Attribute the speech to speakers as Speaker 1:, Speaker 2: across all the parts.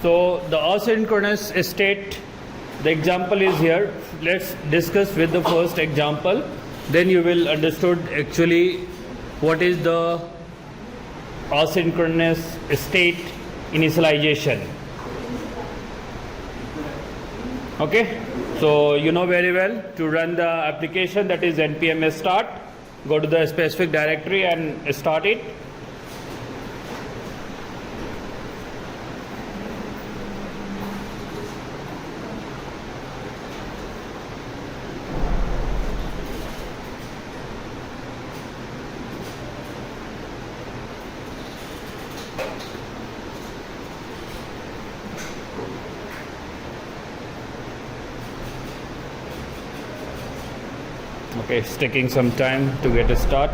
Speaker 1: So the asynchronous state, the example is here. Let's discuss with the first example. Then you will understood actually what is the asynchronous state initialization. Okay, so you know very well to run the application, that is npm start. Go to the specific directory and start it. Okay, it's taking some time to get a start.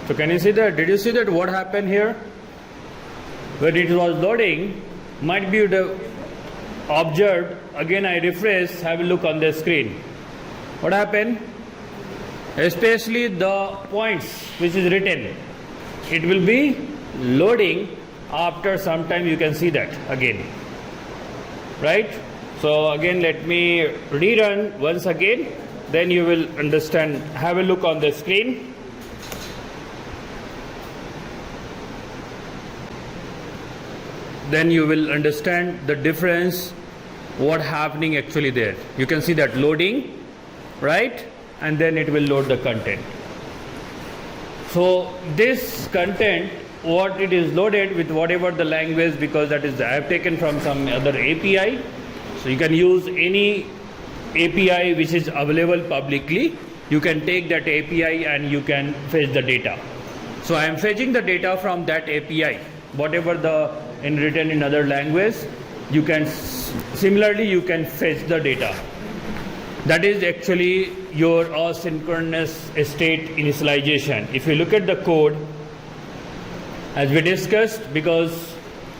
Speaker 1: So can you see that? Did you see that what happened here? When it was loading, might be the observed, again I refresh, have a look on the screen. What happened? Especially the points which is written, it will be loading after some time. You can see that again, right? So again let me rerun once again, then you will understand. Have a look on the screen. Then you will understand the difference, what happening actually there. You can see that loading, right? And then it will load the content. So this content, what it is loaded with whatever the language, because that is I have taken from some other API. So you can use any API which is available publicly. You can take that API and you can fetch the data. So I am fetching the data from that API. Whatever the written in other language, you can similarly you can fetch the data. That is actually your asynchronous state initialization. If you look at the code, as we discussed, because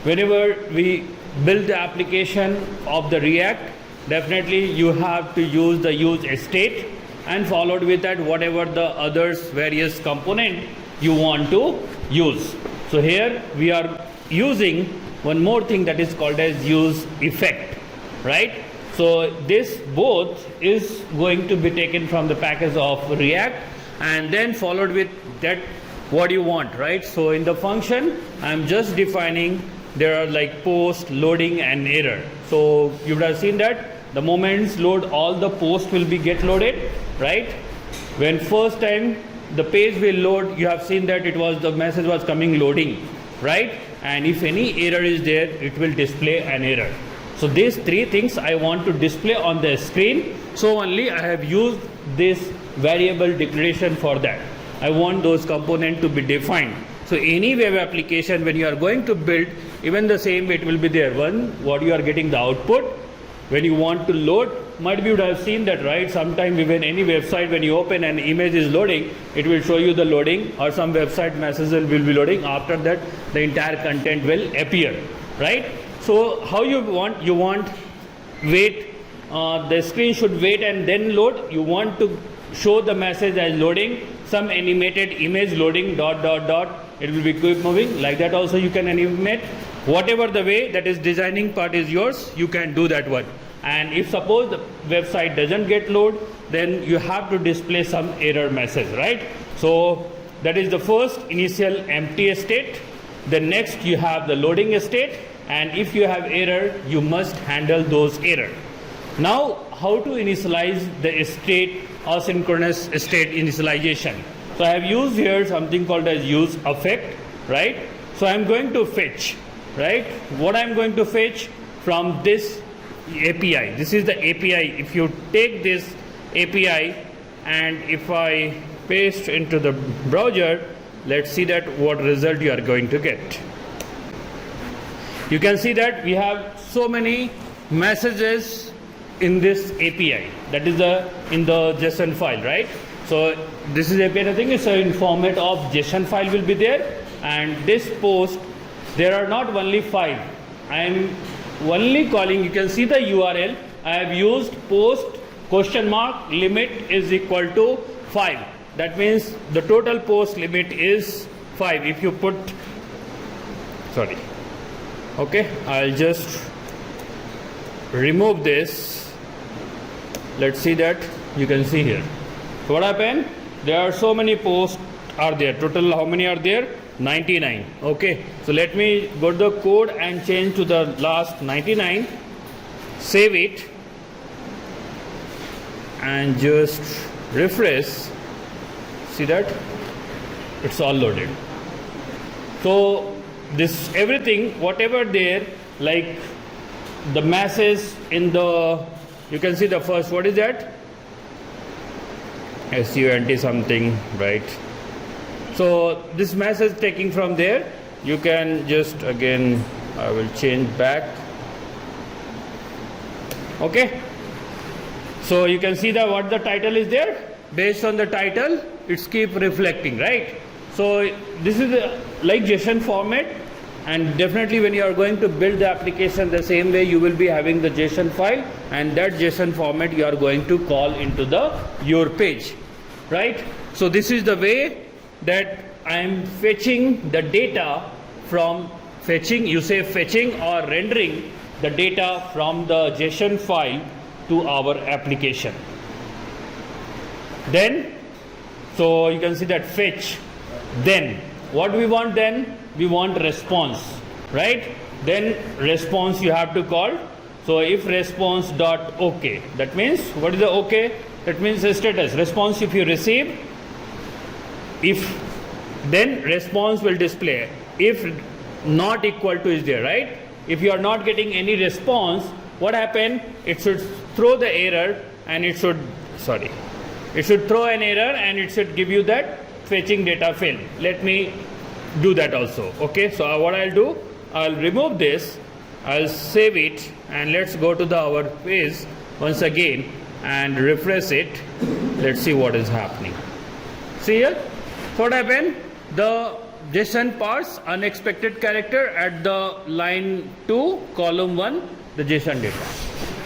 Speaker 1: whenever we build the application of the React, definitely you have to use the use state, and followed with that whatever the others various component you want to use. So here we are using one more thing that is called as use effect, right? So this both is going to be taken from the package of React and then followed with that what you want, right? So in the function I'm just defining, there are like post, loading and error. So you would have seen that the moments load, all the post will be get loaded, right? When first time the page will load, you have seen that it was the message was coming loading, right? And if any error is there, it will display an error. So these three things I want to display on the screen. So only I have used this variable declaration for that. I want those components to be defined. So any web application when you are going to build, even the same it will be there. One, what you are getting the output. When you want to load, might be you would have seen that, right? Sometime even any website when you open an image is loading, it will show you the loading, or some website messages will be loading. After that the entire content will appear, right? So how you want wait, the screen should wait and then load. You want to show the message as loading, some animated image loading ... It will be keep moving like that. Also you can animate whatever the way, that is designing part is yours, you can do that one. And if suppose the website doesn't get load, then you have to display some error message, right? So that is the first initial empty state. The next you have the loading state, and if you have error, you must handle those error. Now how to initialize the state, asynchronous state initialization? So I have used here something called as use effect, right? So I am going to fetch, right? What I am going to fetch from this API. This is the API. If you take this API and if I paste into the browser, let's see that what result you are going to get. You can see that we have so many messages in this API, that is in the JSON file, right? So this is API nothing, it's in format of JSON file will be there, and this post, there are not only 5. I am only calling, you can see the URL, I have used post question mark limit is equal to 5. That means the total post limit is 5. If you put, sorry, okay, I'll just remove this. Let's see that. You can see here. So what happened? There are so many posts are there. Total how many are there? 99. Okay. So let me go to the code and change to the last 99. Save it and just refresh. See that? It's all loaded. So this everything, whatever there, like the message in the, you can see the first, what is that? SUNT something, right? So this message taking from there, you can just again, I will change back. Okay. So you can see that what the title is there. Based on the title, it's keep reflecting, right? So this is like JSON format, and definitely when you are going to build the application the same way, you will be having the JSON file, and that JSON format you are going to call into the your page, right? So this is the way that I am fetching the data from fetching, you say fetching or rendering the data from the JSON file to our application. Then, so you can see that fetch. Then, what we want then? We want response, right? Then response you have to call. So if response dot OK, that means what is the OK? That means the status. Response if you receive, if then response will display. If not equal to is there, right? If you are not getting any response, what happened? It should throw the error and it should, sorry, it should throw an error and it should give you that fetching data failed. Let me do that also. Okay, so what I'll do, I'll remove this, I'll save it, and let's go to our page once again and refresh it. Let's see what is happening. See here, so what happened? The JSON parse unexpected character at the line 2 column 1 the JSON data.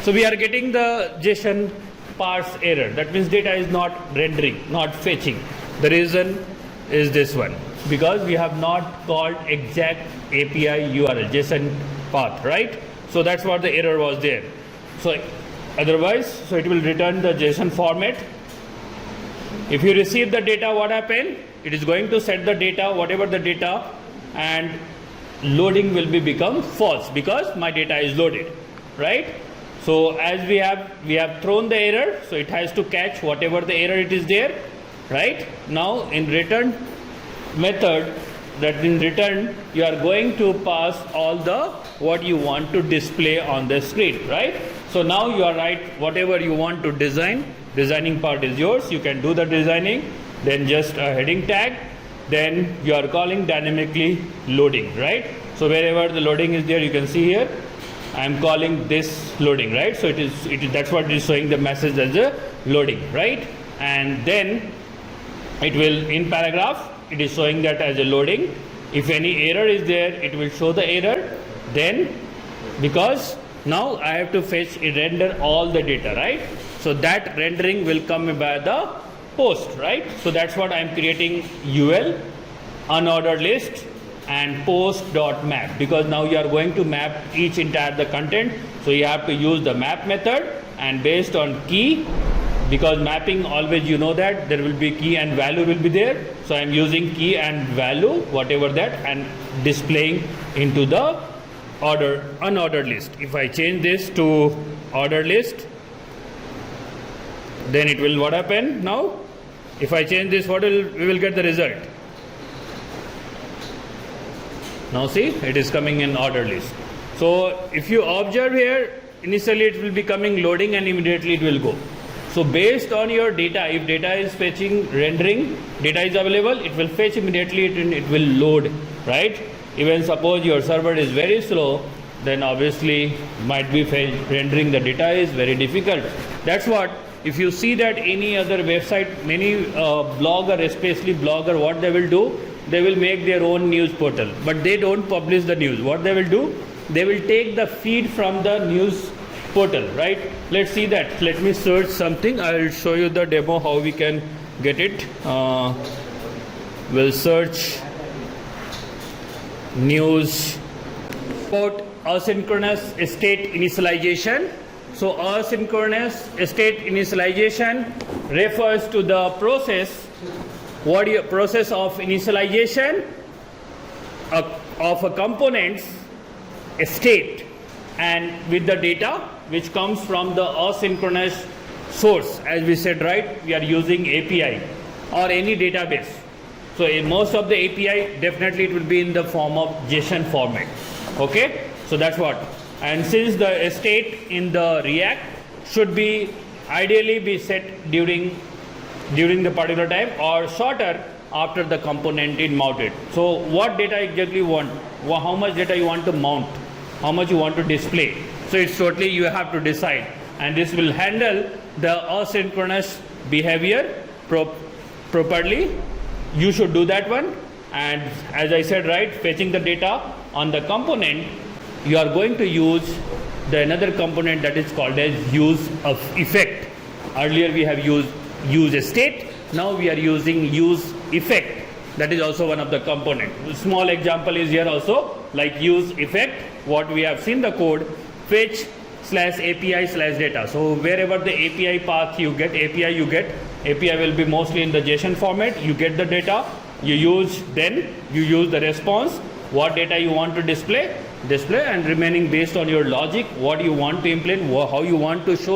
Speaker 1: So we are getting the JSON parse error. That means data is not rendering, not fetching. The reason is this one, because we have not called exact API URL JSON path, right? So that's what the error was there. So otherwise, so it will return the JSON format. If you receive the data, what happened? It is going to set the data, whatever the data, and loading will be become false because my data is loaded, right? So as we have thrown the error, so it has to catch whatever the error it is there, right? Now in return method, that in return you are going to pass all the what you want to display on the screen, right? So now you are right, whatever you want to designing part is yours. You can do the designing, then just a heading tag, then you are calling dynamically loading, right? So wherever the loading is there, you can see here I am calling this loading, right? So it is that's what is showing the message as a loading, right? And then it will in paragraph it is showing that as a loading. If any error is there, it will show the error. Then because now I have to fetch render all the data, right? So that rendering will come by the post, right? So that's what I am creating UL unordered list and post.map, because now you are going to map each entire the content. So you have to use the map method, and based on key, because mapping always you know that there will be key and value will be there. So I am using key and value whatever that and displaying into the unordered list. If I change this to ordered list, then it will what happen now? If I change this, we will get the result. Now see, it is coming in ordered list. So if you observe here, initially it will be coming loading and immediately it will go. So based on your data, if data is fetching, rendering, data is available, it will fetch immediately, it will load, right? Even suppose your server is very slow, then obviously might be rendering the data is very difficult. That's what, if you see that any other website, many blogger, especially blogger, what they will do, they will make their own news portal, but they don't publish the news. What they will do, they will take the feed from the news portal, right? Let's see that. Let me search something. I will show you the demo how we can get it. We'll search news about asynchronous state initialization. So asynchronous state initialization refers to the process process of initialization of a component's state and with the data which comes from the asynchronous source. As we said, right, we are using API or any database. So in most of the API, definitely it will be in the form of JSON format. Okay, so that's what. And since the state in the React should be ideally be set during the particular time or shorter after the component is mounted. So what data exactly you want, how much data you want to mount, how much you want to display. So it's totally you have to decide, and this will handle the asynchronous behavior properly. You should do that one. And as I said, right, fetching the data on the component, you are going to use another component that is called as use of effect. Earlier we have used use state, now we are using use effect. That is also one of the component. Small example is here also, like use effect, what we have seen the code, fetch /API/data. So wherever the API path you get, API will be mostly in the JSON format. You get the data, you use the response, what data you want to display, and remaining based on your logic, what you want to implement, how you want to show